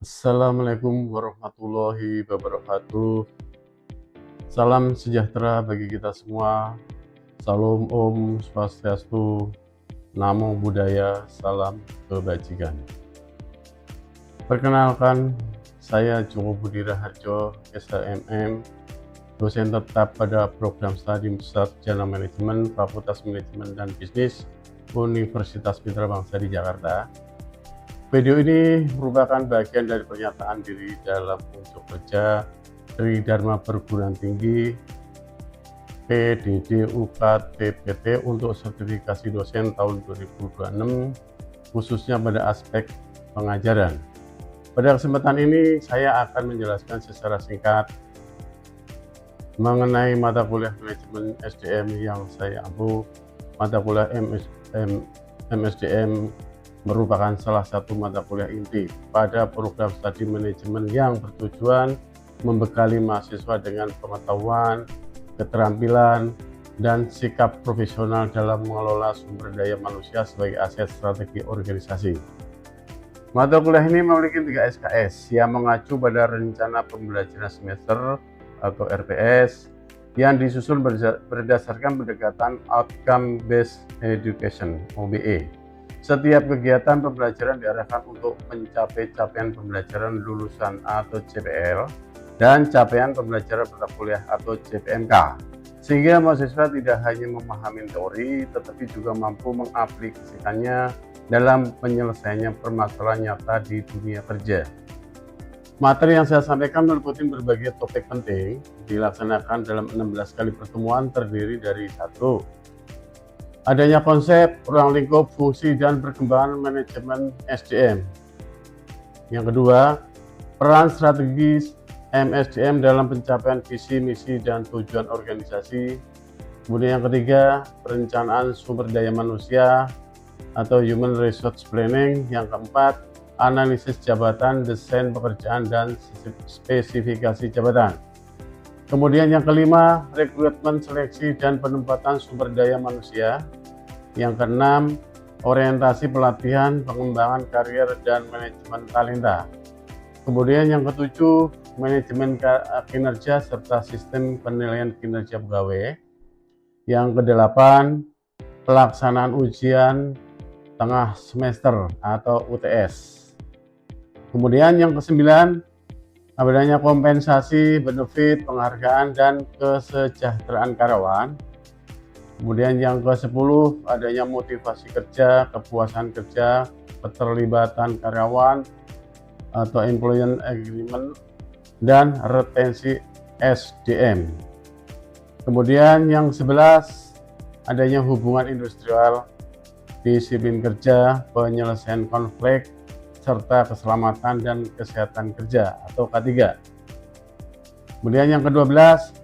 Assalamualaikum warahmatullahi wabarakatuh. Salam sejahtera bagi kita semua. Salam Om Swastiastu, Namo Buddhaya, salam kebajikan. Perkenalkan, saya Joko Budi Raharjo, SHMM, dosen tetap pada program studi Sarjana Manajemen, Fakultas Manajemen dan Bisnis, Universitas Mitra Bangsa di Jakarta. Video ini merupakan bagian dari pernyataan diri dalam unjuk kerja Tri Dharma Perguruan Tinggi PDD UKT PT untuk sertifikasi dosen tahun 2026, khususnya pada aspek pengajaran. Pada kesempatan ini saya akan menjelaskan secara singkat mengenai mata kuliah manajemen SDM yang saya ampu. Mata kuliah MSDM merupakan salah satu mata kuliah inti pada program studi manajemen yang bertujuan membekali mahasiswa dengan pengetahuan, keterampilan, dan sikap profesional dalam mengelola sumber daya manusia sebagai aset strategi organisasi. Mata kuliah ini memiliki 3 SKS yang mengacu pada rencana pembelajaran semester atau RPS yang disusun berdasarkan pendekatan Outcome Based Education (OBE). Setiap kegiatan pembelajaran diarahkan untuk mencapai capaian pembelajaran lulusan atau CPL dan capaian pembelajaran mata kuliah atau CPMK, sehingga mahasiswa tidak hanya memahami teori tetapi juga mampu mengaplikasikannya dalam penyelesaiannya permasalahan nyata di dunia kerja. Materi yang saya sampaikan meliputi berbagai topik penting, dilaksanakan dalam 16 kali pertemuan, terdiri dari 1. Adanya konsep, ruang lingkup, fungsi, dan perkembangan manajemen SDM. Yang kedua, peran strategis MSDM dalam pencapaian visi, misi, dan tujuan organisasi. Kemudian yang ketiga, perencanaan sumber daya manusia atau Human Resource Planning. Yang keempat, analisis jabatan, desain pekerjaan, dan spesifikasi jabatan. Kemudian yang kelima, rekrutmen, seleksi, dan penempatan sumber daya manusia. Yang keenam, orientasi pelatihan, pengembangan karir, dan manajemen talenta. Kemudian yang ketujuh, manajemen kinerja serta sistem penilaian kinerja pegawai. Yang kedelapan, pelaksanaan ujian tengah semester atau UTS. Kemudian yang kesembilan, adanya kompensasi, benefit, penghargaan, dan kesejahteraan karyawan. Kemudian yang ke-10, adanya motivasi kerja, kepuasan kerja, keterlibatan karyawan atau employment agreement, dan retensi SDM. Kemudian yang 11, adanya hubungan industrial, disiplin kerja, penyelesaian konflik, serta keselamatan dan kesehatan kerja atau K3. Kemudian yang ke-12,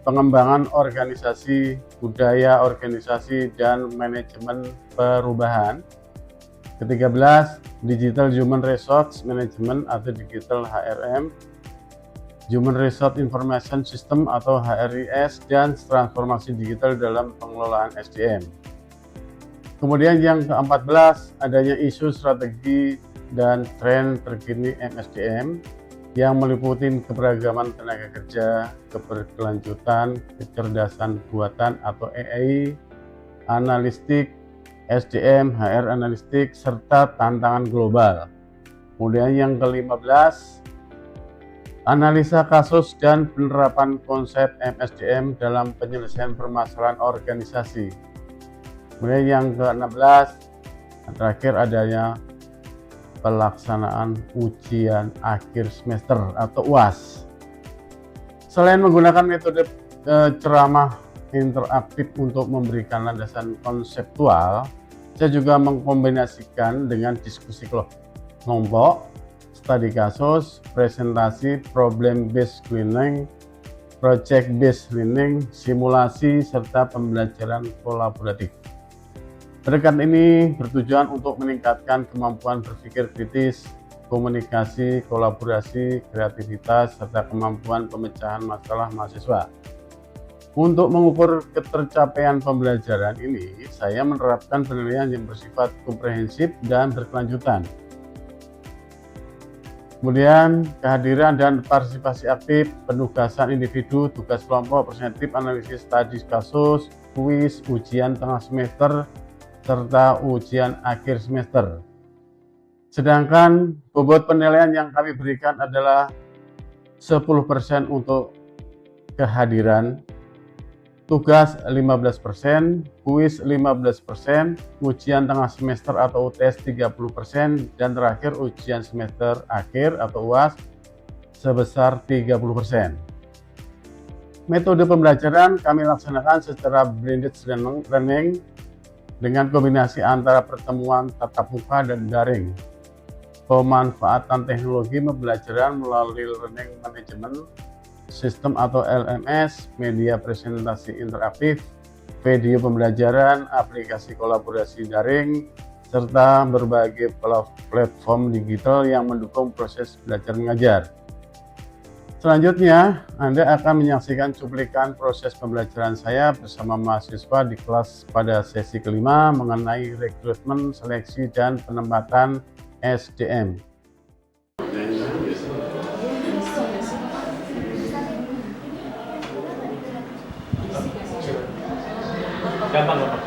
pengembangan organisasi, budaya organisasi, dan manajemen perubahan. Ke-13, Digital Human Resource Management atau Digital HRM, Human Resource Information System atau HRIS, dan transformasi digital dalam pengelolaan SDM. Kemudian yang ke-14, adanya isu strategi dan tren terkini MSDM yang meliputi keberagaman tenaga kerja, keberkelanjutan, kecerdasan buatan atau AI, analistik, SDM, HR analistik, serta tantangan global. Kemudian yang ke-15, analisa kasus dan penerapan konsep MSDM dalam penyelesaian permasalahan organisasi. Kemudian yang ke-16, terakhir adanya pelaksanaan ujian akhir semester atau UAS. Selain menggunakan metode ceramah interaktif untuk memberikan landasan konseptual, saya juga mengkombinasikan dengan diskusi kelompok, studi kasus, presentasi, problem based learning, project based learning, simulasi, serta pembelajaran kolaboratif. Pendekatan ini bertujuan untuk meningkatkan kemampuan berpikir kritis, komunikasi, kolaborasi, kreativitas, serta kemampuan pemecahan masalah mahasiswa. Untuk mengukur ketercapaian pembelajaran ini, saya menerapkan penilaian yang bersifat komprehensif dan berkelanjutan. Kemudian kehadiran dan partisipasi aktif, penugasan individu, tugas kelompok, persentif, analisis studi kasus, kuis, ujian tengah semester, serta ujian akhir semester. Sedangkan bobot penilaian yang kami berikan adalah 10% untuk kehadiran, tugas 15%, kuis 15%, ujian tengah semester atau UTS 30%, dan terakhir ujian semester akhir atau UAS sebesar 30%. Metode pembelajaran kami laksanakan secara blended learning dengan kombinasi antara pertemuan tatap muka dan daring. Pemanfaatan teknologi pembelajaran melalui learning management sistem atau LMS, media presentasi interaktif, video pembelajaran, aplikasi kolaborasi daring, serta berbagai platform digital yang mendukung proses belajar mengajar. Selanjutnya, Anda akan menyaksikan cuplikan proses pembelajaran saya bersama mahasiswa di kelas pada sesi kelima mengenai rekrutmen, seleksi, dan penempatan SDM. Gampang, gampang.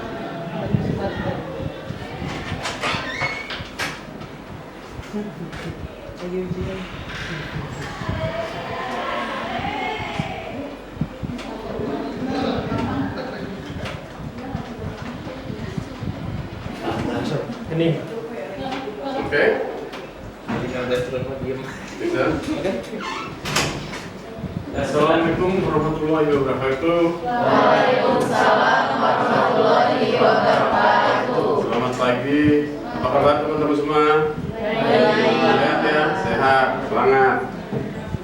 Lagi ujian. Ini. Oke. Tinggal dashboard diam. Bisa. Oke. Assalamualaikum warahmatullahi wabarakatuh. Waalaikumsalam warahmatullahi wabarakatuh. Selamat pagi. Apa kabar teman-teman semua? Sehat ya, sehat, semangat.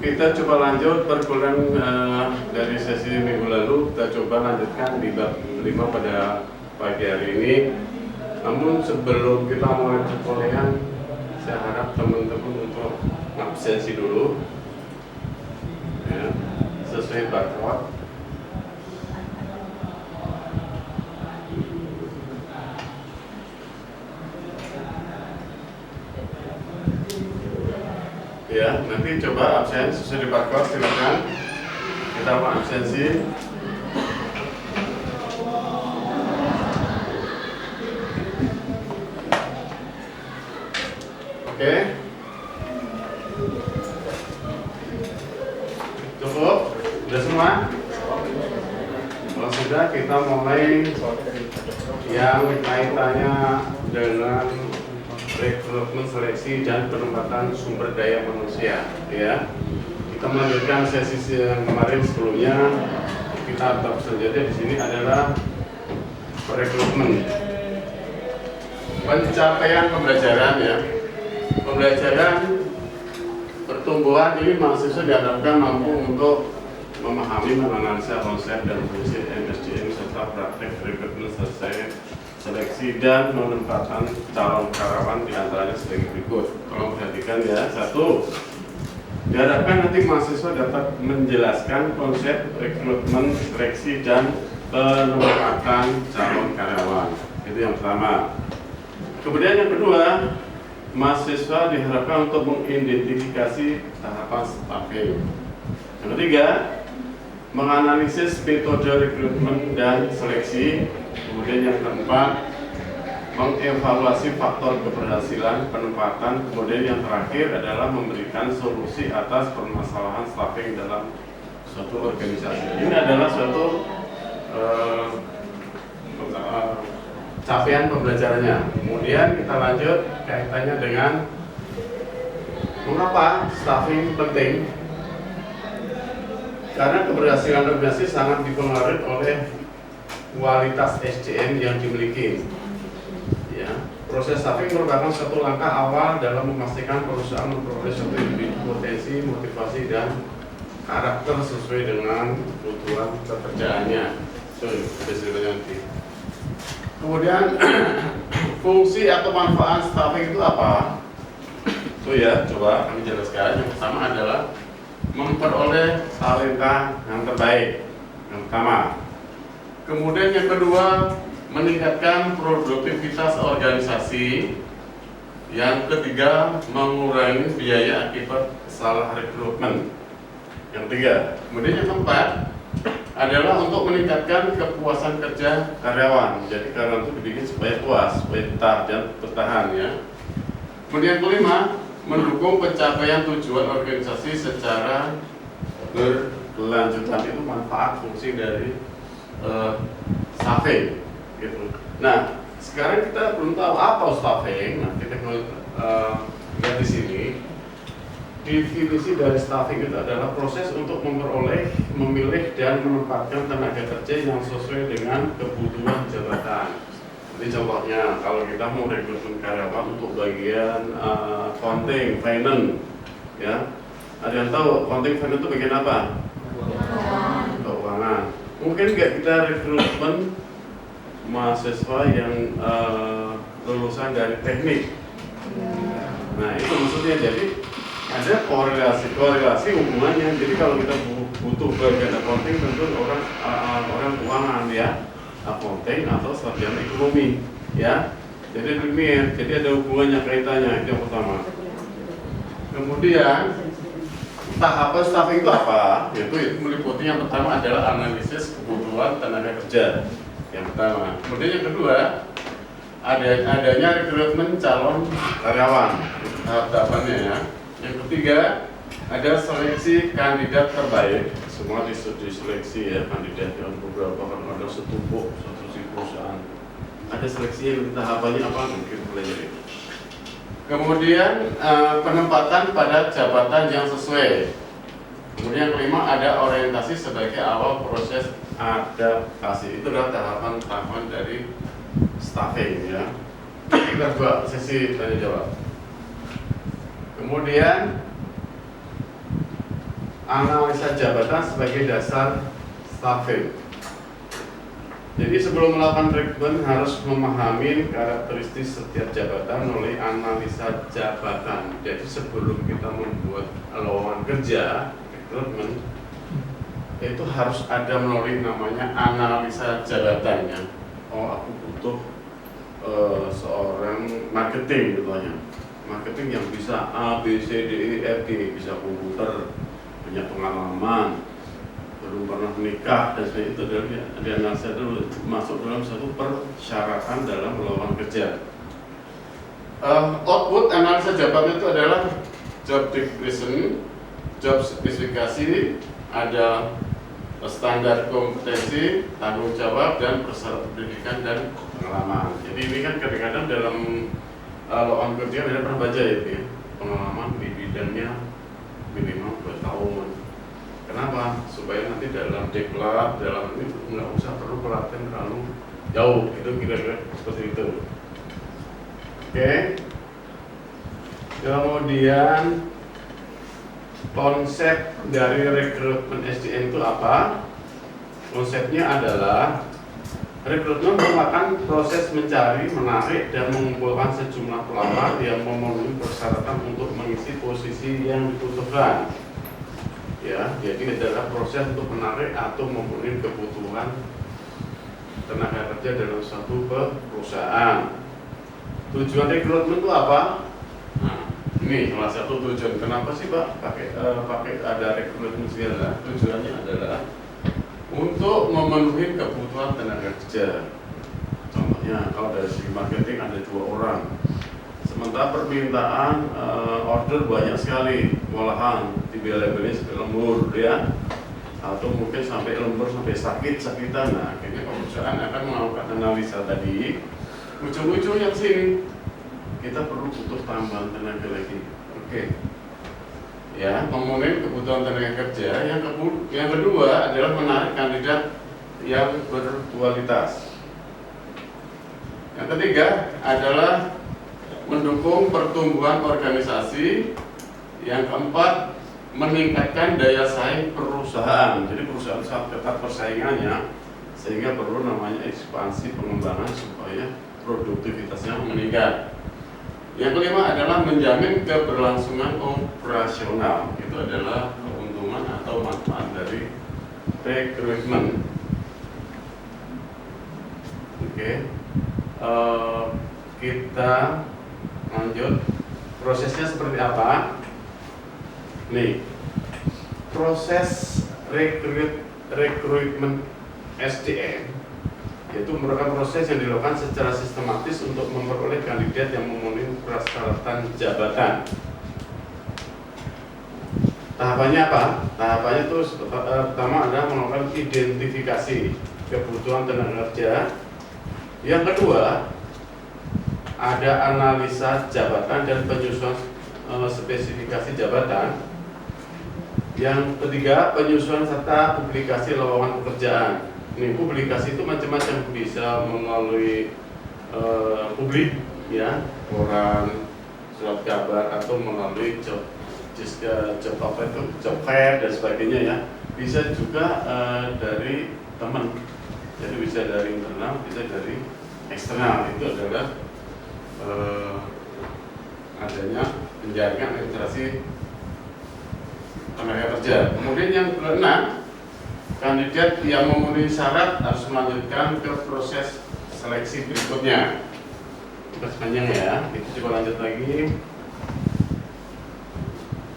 Kita coba lanjut perkuliahan dari sesi minggu lalu. Kita coba lanjutkan di bab 5 pada pagi hari ini. Namun sebelum kita mulai perkuliahan, saya harap teman-teman untuk absensi dulu. Ya, sesuai barcode. Ya, nanti coba absen sesuai di barcode, silakan. Kita mau absensi. Oke. Cukup? Sudah semua? Kalau sudah, kita mulai yang kaitannya dengan rekrutmen, seleksi, dan penempatan sumber daya manusia. Ya, kita melanjutkan sesi yang kemarin sebelumnya. Kita bab selanjutnya di sini adalah rekrutmen. Pencapaian pembelajaran ya. Pembelajaran pertumbuhan ini mahasiswa diharapkan mampu untuk memahami, menganalisa konsep dan fungsi MSDM serta praktek rekrutmen selesai seleksi dan penempatan calon karyawan diantaranya sebagai berikut. Tolong perhatikan ya. 1. Diharapkan nanti mahasiswa dapat menjelaskan konsep rekrutmen, seleksi, dan penempatan calon karyawan. Itu yang pertama. Kemudian yang kedua, mahasiswa diharapkan untuk mengidentifikasi tahapan staffing. Yang ketiga, menganalisis metode rekrutmen dan seleksi. Kemudian yang keempat, mengevaluasi faktor keberhasilan penempatan. Kemudian yang terakhir adalah memberikan solusi atas permasalahan staffing dalam suatu organisasi. Ini adalah suatu capaian pembelajarannya. Kemudian kita lanjut kaitannya dengan mengapa staffing penting. Karena keberhasilan organisasi sangat dipengaruhi oleh kualitas SDM yang dimiliki. Ya, proses staffing merupakan satu langkah awal dalam memastikan perusahaan memperoleh suatu individu potensi, motivasi, dan karakter sesuai dengan kebutuhan pekerjaannya. Nanti. Kemudian fungsi atau manfaat staffing itu apa? Itu ya, coba kami jelaskan. Yang pertama adalah memperoleh talenta yang terbaik. Yang pertama. Kemudian yang kedua, meningkatkan produktivitas organisasi. Yang ketiga, mengurangi biaya akibat salah rekrutmen. Yang ketiga, kemudian yang keempat adalah untuk meningkatkan kepuasan kerja karyawan. Jadi karyawan itu dibikin supaya puas, supaya betah dan bertahan ya. Kemudian kelima, mendukung pencapaian tujuan organisasi secara berkelanjutan. Itu manfaat fungsi dari staffing gitu. Nah, sekarang kita belum tahu apa staffing. Nah, kita lihat di sini. Definisi dari staffing itu adalah proses untuk memperoleh, memilih, dan menempatkan tenaga kerja yang sesuai dengan kebutuhan jabatan. Jadi contohnya, kalau kita mau rekrutmen karyawan untuk bagian accounting, finance, ya, ada yang tahu accounting, finance itu bagian apa? Keuangan. Mungkin nggak kita rekrutmen mahasiswa yang lulusan dari teknik. Nah, itu maksudnya jadi ada korelasi hubungannya. Jadi kalau kita butuh bagian accounting, tentu orang keuangan ya, accounting atau sarjana ekonomi ya. Jadi demikian, jadi ada hubungannya, kaitannya, itu yang pertama. Kemudian tahapan staffing itu apa? Yaitu meliputi yang pertama adalah analisis kebutuhan tenaga kerja yang pertama. Kemudian yang kedua adanya rekrutmen calon karyawan, tahapannya ya. Yang ketiga, ada seleksi kandidat terbaik. Semua diseleksi ya, kandidat yang beberapa kan ada setumpuk satu perusahaan. Ada seleksi yang tahapannya apa mungkin pelajari. Kemudian penempatan pada jabatan yang sesuai. Kemudian yang kelima, ada orientasi sebagai awal proses adaptasi. Itu adalah tahapan-tahapan dari staffing ya. Kita buat sesi tanya jawab. Kemudian analisa jabatan sebagai dasar staffing. Jadi sebelum melakukan rekrutmen harus memahami karakteristik setiap jabatan melalui analisa jabatan. Jadi sebelum kita membuat lowongan kerja rekrutmen itu harus ada melalui namanya analisa jabatannya. Oh, aku butuh seorang marketing contohnya. Marketing yang bisa A, B, C, D, E, F, G, bisa komputer, punya pengalaman, belum pernah menikah dan sebagainya. Itu ada analisa dulu, masuk dalam satu persyaratan dalam lowongan kerja. Output analisa jabatan itu adalah job description, job spesifikasi, ada standar kompetensi, tanggung jawab, dan persyaratan pendidikan dan pengalaman. Jadi ini kan kadang-kadang dalam lowongan kerja kita pernah baca ya, pengalaman di bidangnya minimal 2 tahun. Kenapa? Supaya nanti dalam deklar, dalam ini nggak usah perlu pelatihan terlalu jauh. Itu kira-kira seperti itu. Oke. Kemudian konsep dari rekrutmen SDM itu apa? Konsepnya adalah rekrutmen merupakan proses mencari, menarik, dan mengumpulkan sejumlah pelamar yang memenuhi persyaratan untuk mengisi posisi yang dibutuhkan. Ya, jadi adalah proses untuk menarik atau memenuhi kebutuhan tenaga kerja dalam suatu perusahaan. Tujuan rekrutmen itu apa? Nah, ini salah satu tujuan. Kenapa sih Pak pakai ada rekrutmen segala? Tujuannya adalah untuk memenuhi kebutuhan tenaga kerja. Contohnya kalau dari segi marketing ada 2 orang, sementara permintaan order banyak sekali, malahan labelnya sampai lembur ya, atau mungkin sampai lembur sampai sakit-sakitan. Nah, akhirnya perusahaan akan melakukan analisa tadi, ujung-ujungnya sini kita perlu butuh tambahan tenaga lagi. Oke. Ya, memenuhi kebutuhan tenaga kerja. Yang kedua adalah menarik kandidat yang berkualitas. Yang ketiga adalah mendukung pertumbuhan organisasi. Yang keempat, meningkatkan daya saing perusahaan. Jadi perusahaan sangat ketat persaingannya, sehingga perlu namanya ekspansi pengembangan supaya produktivitasnya meningkat. Yang kelima adalah menjamin keberlangsungan operasional. Itu adalah keuntungan atau manfaat dari rekrutmen. Oke. Kita Lanjut, prosesnya seperti apa? Nih, proses rekrutmen SDM yaitu merupakan proses yang dilakukan secara sistematis untuk memperoleh kandidat yang memenuhi persyaratan jabatan. Tahapannya apa? Tahapannya itu pertama adalah melakukan identifikasi kebutuhan tenaga kerja. Yang kedua, ada analisa jabatan dan penyusunan spesifikasi jabatan. Yang ketiga, penyusunan serta publikasi lowongan pekerjaan. Ini publikasi itu macam-macam, bisa melalui publik, ya, koran, surat kabar, atau melalui job fair dan sebagainya, ya. Bisa juga dari teman, jadi bisa dari internal, bisa dari eksternal. Itu adalah adanya penjaringan registrasi tenaga kerja. Kemudian yang keenam, kandidat yang memenuhi syarat harus melanjutkan ke proses seleksi berikutnya. Terus panjang ya, itu coba lanjut lagi.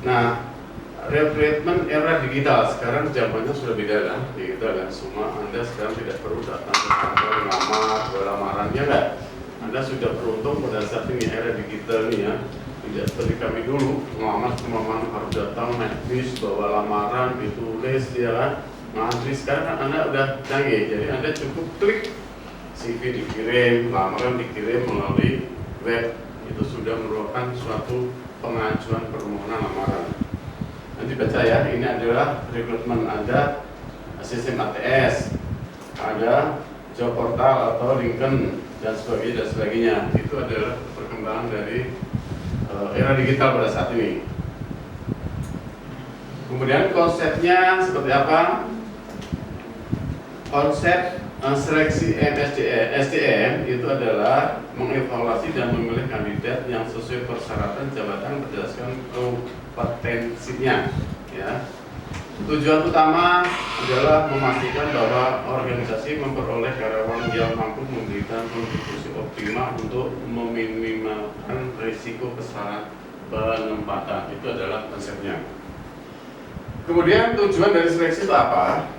Nah, rekrutmen era digital, sekarang zamannya sudah beda kan, digital kan. Semua Anda sekarang tidak perlu datang ke kantor melamar, lamaran, ya enggak? Anda sudah beruntung pada saat ini era digital nih, ya. Tidak seperti kami dulu, melamar harus datang naik bis, bawa lamaran, ditulis, ya kan, ngantri. Sekarang kan Anda udah canggih, jadi Anda cukup klik, CV dikirim, lamaran dikirim melalui web. Itu sudah merupakan suatu pengajuan permohonan lamaran. Nanti baca ya, ini adalah rekrutmen, ada sistem ATS, ada job portal atau LinkedIn dan sebagainya. Itu adalah perkembangan dari era digital pada saat ini. Kemudian konsepnya seperti apa? Konsep seleksi SDM itu adalah mengevaluasi dan memilih kandidat yang sesuai persyaratan jabatan berdasarkan kompetensinya, ya. Tujuan utama adalah memastikan bahwa organisasi memperoleh karyawan yang mampu memberikan kontribusi optimal untuk meminimalkan risiko kesalahan penempatan. Itu adalah konsepnya. Kemudian tujuan dari seleksi itu apa?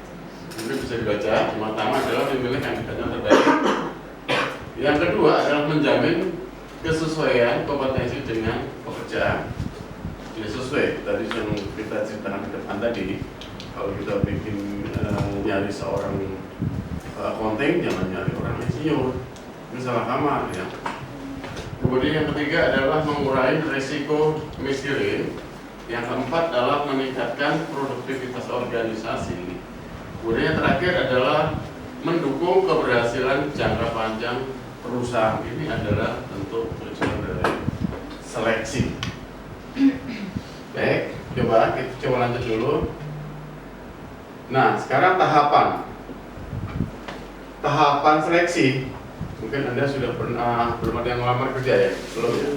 Ini bisa dibaca. Yang pertama adalah memilih kandidat yang terbaik. Yang kedua adalah menjamin kesesuaian kompetensi dengan pekerjaan. Tidak sesuai tadi yang kita ceritakan di depan tadi. Kalau kita bikin nyari seorang accounting, jangan nyari orang insinyur, ini salah kamar, ya. Kemudian yang ketiga adalah mengurangi risiko misgiring. Yang keempat adalah meningkatkan produktivitas organisasi. Kemudian yang terakhir adalah mendukung keberhasilan jangka panjang perusahaan. Ini adalah bentuk tujuan dari seleksi. Baik, coba lanjut dulu. Nah, sekarang tahapan seleksi. Mungkin Anda sudah pernah, belum ada yang melamar kerja, ya? Belum, ya?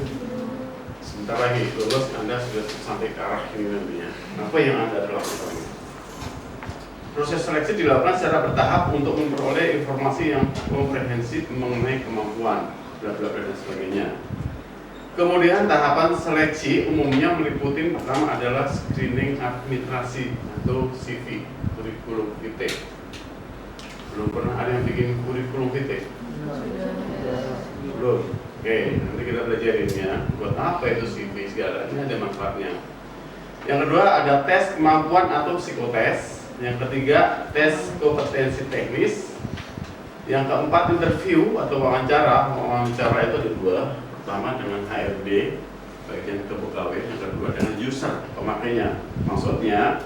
Sebentar lagi lulus, Anda sudah sampai ke arah ini nantinya. Apa yang Anda lakukan? Proses seleksi dilakukan secara bertahap untuk memperoleh informasi yang komprehensif mengenai kemampuan, bla bla bla dan sebagainya. Kemudian tahapan seleksi umumnya meliputi pertama adalah screening administrasi atau CV, kurikulum vitae. Belum pernah ada yang bikin kurikulum vitae? Belum. Oke, nanti kita belajarin, ya. Buat apa itu CV segala? Ini ada manfaatnya. Yang kedua ada tes kemampuan atau psikotes. Yang ketiga tes kompetensi teknis. Yang keempat interview atau wawancara. Wawancara itu ada dua. Pertama dengan HRD bagian kepegawaian, yang kedua dengan user pemakainya. Maksudnya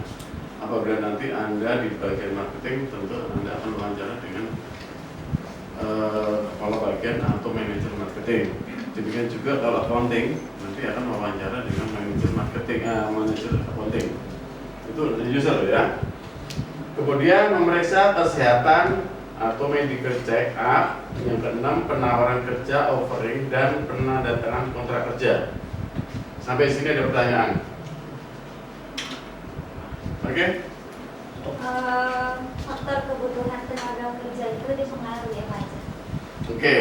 apabila nanti Anda di bagian marketing, tentu Anda akan wawancara dengan kepala bagian atau manajer marketing. Demikian juga kalau accounting nanti akan wawancara dengan manajer marketing, manajer accounting. Itu user, ya. Kemudian memeriksa kesehatan atau medical check up. Yang keenam penawaran kerja, offering, dan penandatangan kontrak kerja. Sampai sini ada pertanyaan? Oke? Faktor kebutuhan tenaga kerja itu dipengaruhi apa aja? Oke.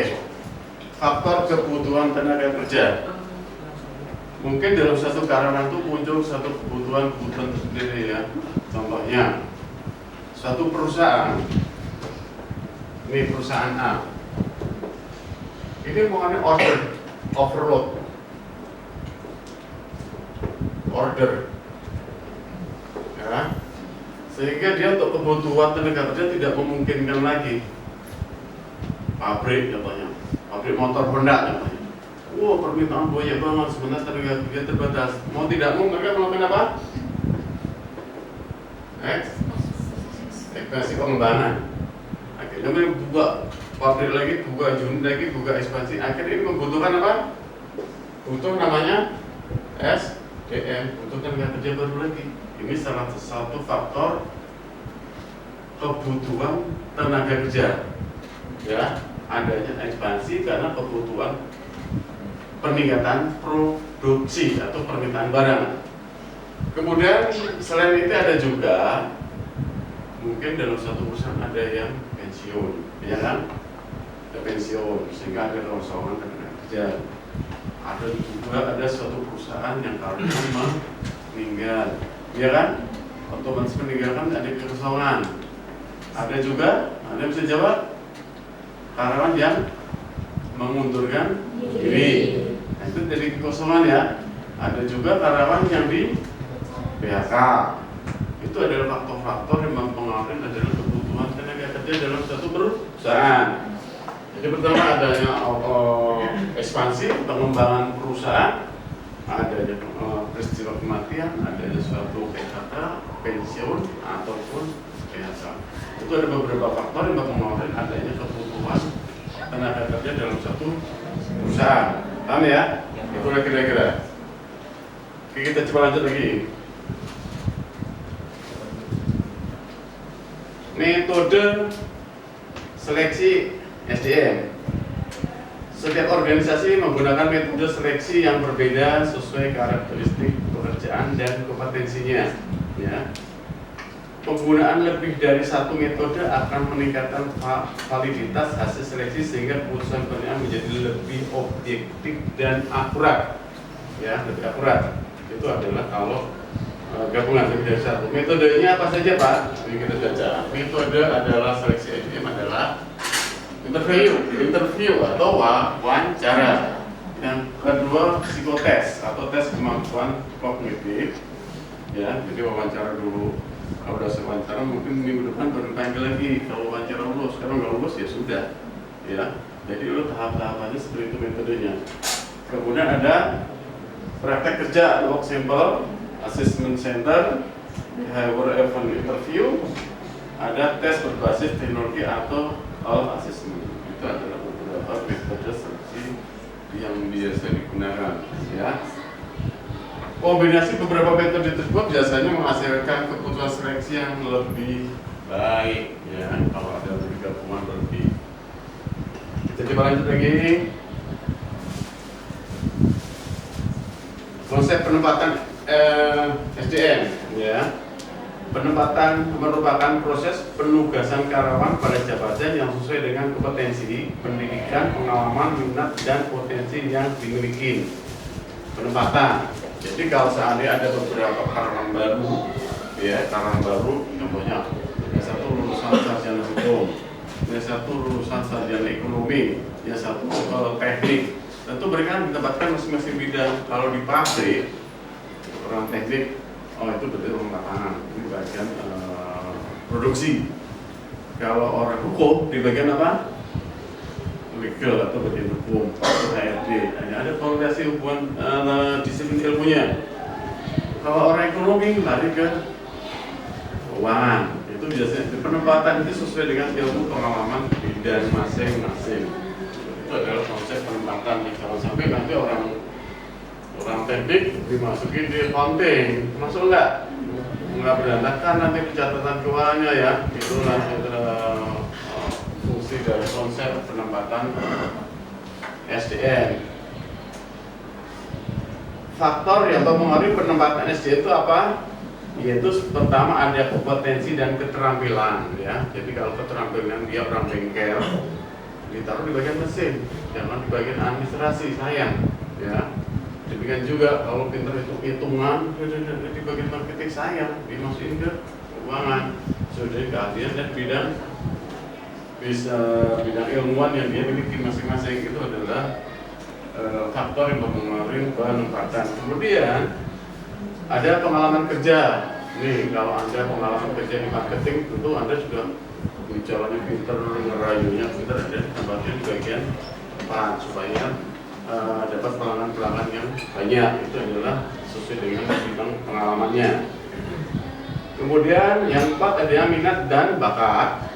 Faktor kebutuhan tenaga kerja. Mungkin dalam satu karyawan itu muncul satu kebutuhan tersendiri ya. Contohnya, suatu perusahaan, ini perusahaan A, ini mengenai overload, order, ya, sehingga dia untuk kebutuhan tenaga kerja tidak memungkinkan lagi. Pabrik contohnya, pabrik motor Honda contohnya. Wah, permintaan banyak banget, sebenarnya tenaga kerja terbatas. Mau tidak mau mereka melakukan apa? Ekspansi pengembangan. Akhirnya mereka buka pabrik lagi, buka unit lagi, buka ekspansi. Akhirnya ini membutuhkan apa? Butuh namanya SDM, butuh tenaga kerja baru lagi. Ini salah satu faktor kebutuhan tenaga kerja. Ya, adanya ekspansi karena kebutuhan peningkatan produksi atau permintaan barang. Kemudian selain itu ada juga mungkin dalam satu perusahaan ada yang pensiun, ya kan? Ada pensiun sehingga ada kosongan tenaga kerja. Ada suatu perusahaan yang karyawan meninggal, ya kan? Otomatis meninggalkan ada kekosongan. Ada juga, Anda bisa jawab, karyawan yang mengundurkan diri. Nah, itu dari kekosongan ya. Ada juga karyawan yang di PHK. Itu adalah faktor-faktor yang mempengaruhi adalah kebutuhan tenaga kerja dalam satu perusahaan. Jadi pertama adanya ekspansi, pengembangan perusahaan, adanya peristiwa kematian, adanya suatu PHK, pensiun ataupun PHK. Itu ada beberapa faktor yang mempengaruhi adanya kebutuhan tenaga kerja dalam satu perusahaan. Paham ya? Itulah kira-kira. Oke, kita coba lanjut lagi. Metode seleksi SDM. Setiap organisasi menggunakan metode seleksi yang berbeda sesuai karakteristik pekerjaan dan kompetensinya. Ya. Penggunaan lebih dari satu metode akan meningkatkan validitas hasil seleksi sehingga keputusan penilaian menjadi lebih objektif dan akurat. Ya, lebih akurat. Itu adalah kalau gabungan lebih dari satu. Metodenya apa saja, Pak? Ini kita baca. Metode adalah seleksi SDM adalah interview atau wawancara. Yang kedua psikotes atau tes kemampuan kognitif. Ya, jadi wawancara dulu. Kalau udah wawancara mungkin minggu depan baru panggil lagi. Kalau wawancara lulus, sekarang nggak lulus ya sudah. Ya, jadi lu tahap-tahapannya seperti itu metodenya. Kemudian ada praktek kerja, work sample, assessment center, behavior event interview, ada tes berbasis teknologi atau assessment. Itu adalah beberapa metode seleksi yang biasa digunakan. Ya. Kombinasi beberapa metode tersebut biasanya menghasilkan keputusan seleksi yang lebih baik. Ya, kalau ada lebih gabungan lebih. Kita coba lanjut lagi. Konsep penempatan SDM, ya. Penempatan merupakan proses penugasan karyawan pada jabatan yang sesuai dengan kompetensi, pendidikan, pengalaman, minat, dan potensi yang dimiliki. Penempatan. Jadi kalau seandainya ada beberapa karyawan baru, ya, karyawan baru, contohnya yang satu lulusan sarjana hukum, yang satu lulusan sarjana ekonomi, yang satu teknik. Tentu mereka ditempatkan masing-masing bidang. Kalau di pabrik, orang teknik, itu betul orang lapangan, ini bagian produksi. Kalau orang hukum di bagian apa? Legal atau bagian hukum, atau HRD. Hanya ada korelasi hubungan disiplin ilmunya. Kalau orang ekonomi lari ke keuangan. Itu biasanya penempatan itu sesuai dengan ilmu pengalaman bidang masing-masing. Itu adalah konsep penempatan. Jangan sampai nanti orang teknik dimasukin di accounting, masuk nggak berantakan nanti pencatatan keuangannya ya. Itu nanti fungsi dari konsep penempatan SDM. Faktor yang mempengaruhi penempatan SDM itu apa? Yaitu pertama ada kompetensi dan keterampilan ya. Jadi kalau keterampilan dia orang bengkel, ditaruh di bagian mesin, jangan di bagian administrasi, sayang ya. Demikian juga kalau pintar itu hitungan, di bagian marketing saya dimasukin ke keuangan. Sudah keahlian dan bidang ilmuwan yang dia miliki masing-masing itu adalah faktor yang mempengaruhi penempatan. Kemudian ada pengalaman kerja. Nih, kalau Anda pengalaman kerja di marketing, tentu Anda sudah bicaranya pintar, ngerayunya pintar, ada ditambahkan di bagian depan supaya dapat pelanggan-pelanggan yang banyak. Itu adalah sesuai dengan bidang pengalamannya. Kemudian yang keempat ada minat dan bakat.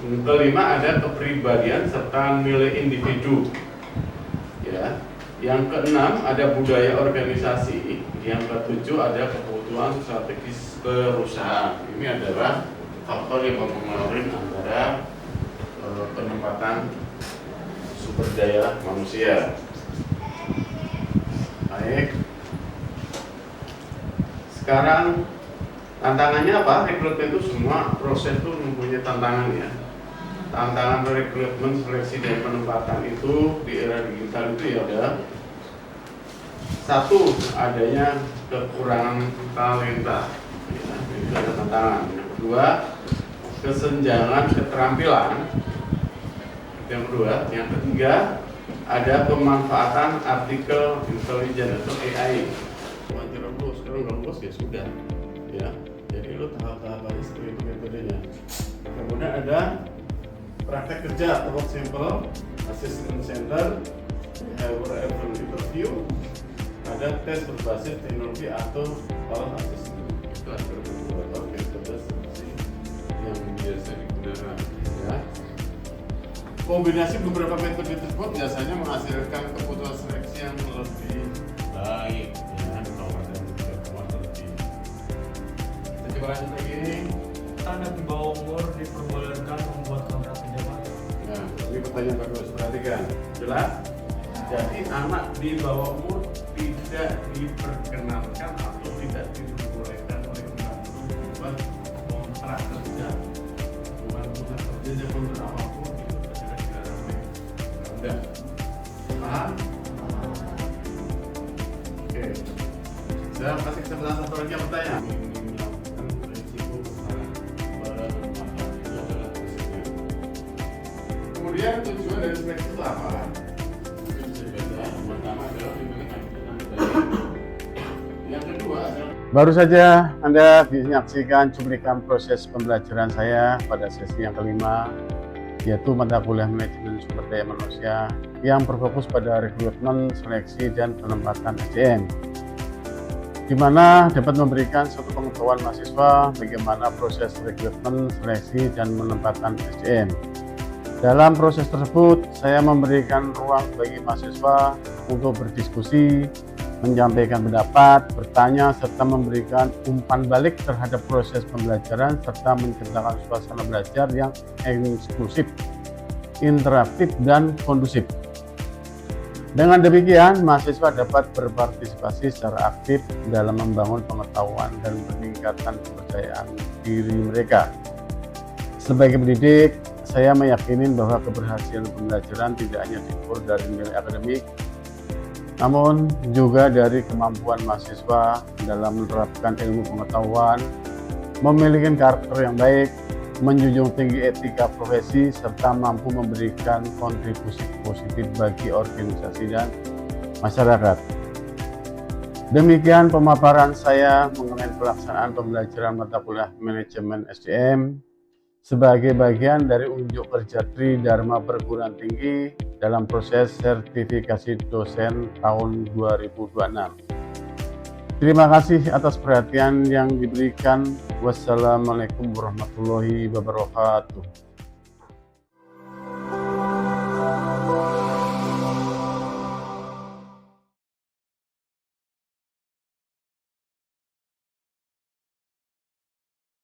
Kelima ada kepribadian serta nilai individu. Ya. Yang keenam ada budaya organisasi. Yang ketujuh ada kebutuhan strategis perusahaan. Ini adalah faktor yang mempengaruhi antara penempatan sumber daya manusia. Baik. Sekarang tantangannya apa? Rekrutmen itu semua proses itu mempunyai tantangan ya. Tantangan rekrutmen, seleksi dan penempatan itu di era digital itu ya ada satu, adanya kekurangan talenta. Ya, itu ada tantangan. Yang kedua, kesenjangan keterampilan. Yang kedua, yang ketiga, ada pemanfaatan artikel intelijen atau AI. Wajar lu sekarang udah lulus ya sudah, ya. Jadi lu tahap-tahapannya seperti itu metodenya. Kemudian ada praktek kerja atau simple, assessment center, behavioral interview, ada tes berbasis teknologi atau talent assessment. Itu ada beberapa metode seleksi yang biasa digunakan. Ya. Kombinasi beberapa metode tersebut biasanya menghasilkan keputusan seleksi yang lebih baik. Ya, kalau ada pertemuan lebih. Kita coba lanjut lagi. Anak di bawah umur diperbolehkan membuat kontrak pinjaman. Nah, ini pertanyaan bagus, perhatikan. Jelas? Jadi anak di bawah umur tidak diperkenankan atau tidak diperbolehkan oleh undang-undang membuat kontrak kerja. Bukan kontrak kerja, kontrak apapun itu sudah dilarang oleh undang-undang. Paham? Oke. Saya kasih kesempatan satu lagi yang bertanya. Kemudian tujuan dari seleksi itu apa? Pertama adalah yang kedua adalah baru saja Anda menyaksikan cuplikan proses pembelajaran saya pada sesi yang kelima, yaitu mata kuliah manajemen sumber daya manusia yang berfokus pada rekrutmen, seleksi, dan penempatan SDM, di mana dapat memberikan suatu pengetahuan mahasiswa bagaimana proses rekrutmen, seleksi, dan penempatan SDM. Dalam proses tersebut, saya memberikan ruang bagi mahasiswa untuk berdiskusi, menyampaikan pendapat, bertanya, serta memberikan umpan balik terhadap proses pembelajaran, serta menciptakan suasana belajar yang inklusif, interaktif, dan kondusif. Dengan demikian, mahasiswa dapat berpartisipasi secara aktif dalam membangun pengetahuan dan meningkatkan kepercayaan diri mereka. Sebagai pendidik, saya meyakini bahwa keberhasilan pembelajaran tidak hanya diukur dari nilai akademik, namun juga dari kemampuan mahasiswa dalam menerapkan ilmu pengetahuan, memiliki karakter yang baik, menjunjung tinggi etika profesi, serta mampu memberikan kontribusi positif bagi organisasi dan masyarakat. Demikian pemaparan saya mengenai pelaksanaan pembelajaran mata kuliah manajemen SDM sebagai bagian dari unjuk kerja Tridharma Perguruan Tinggi dalam proses sertifikasi dosen tahun 2026. Terima kasih atas perhatian yang diberikan. Wassalamualaikum warahmatullahi wabarakatuh.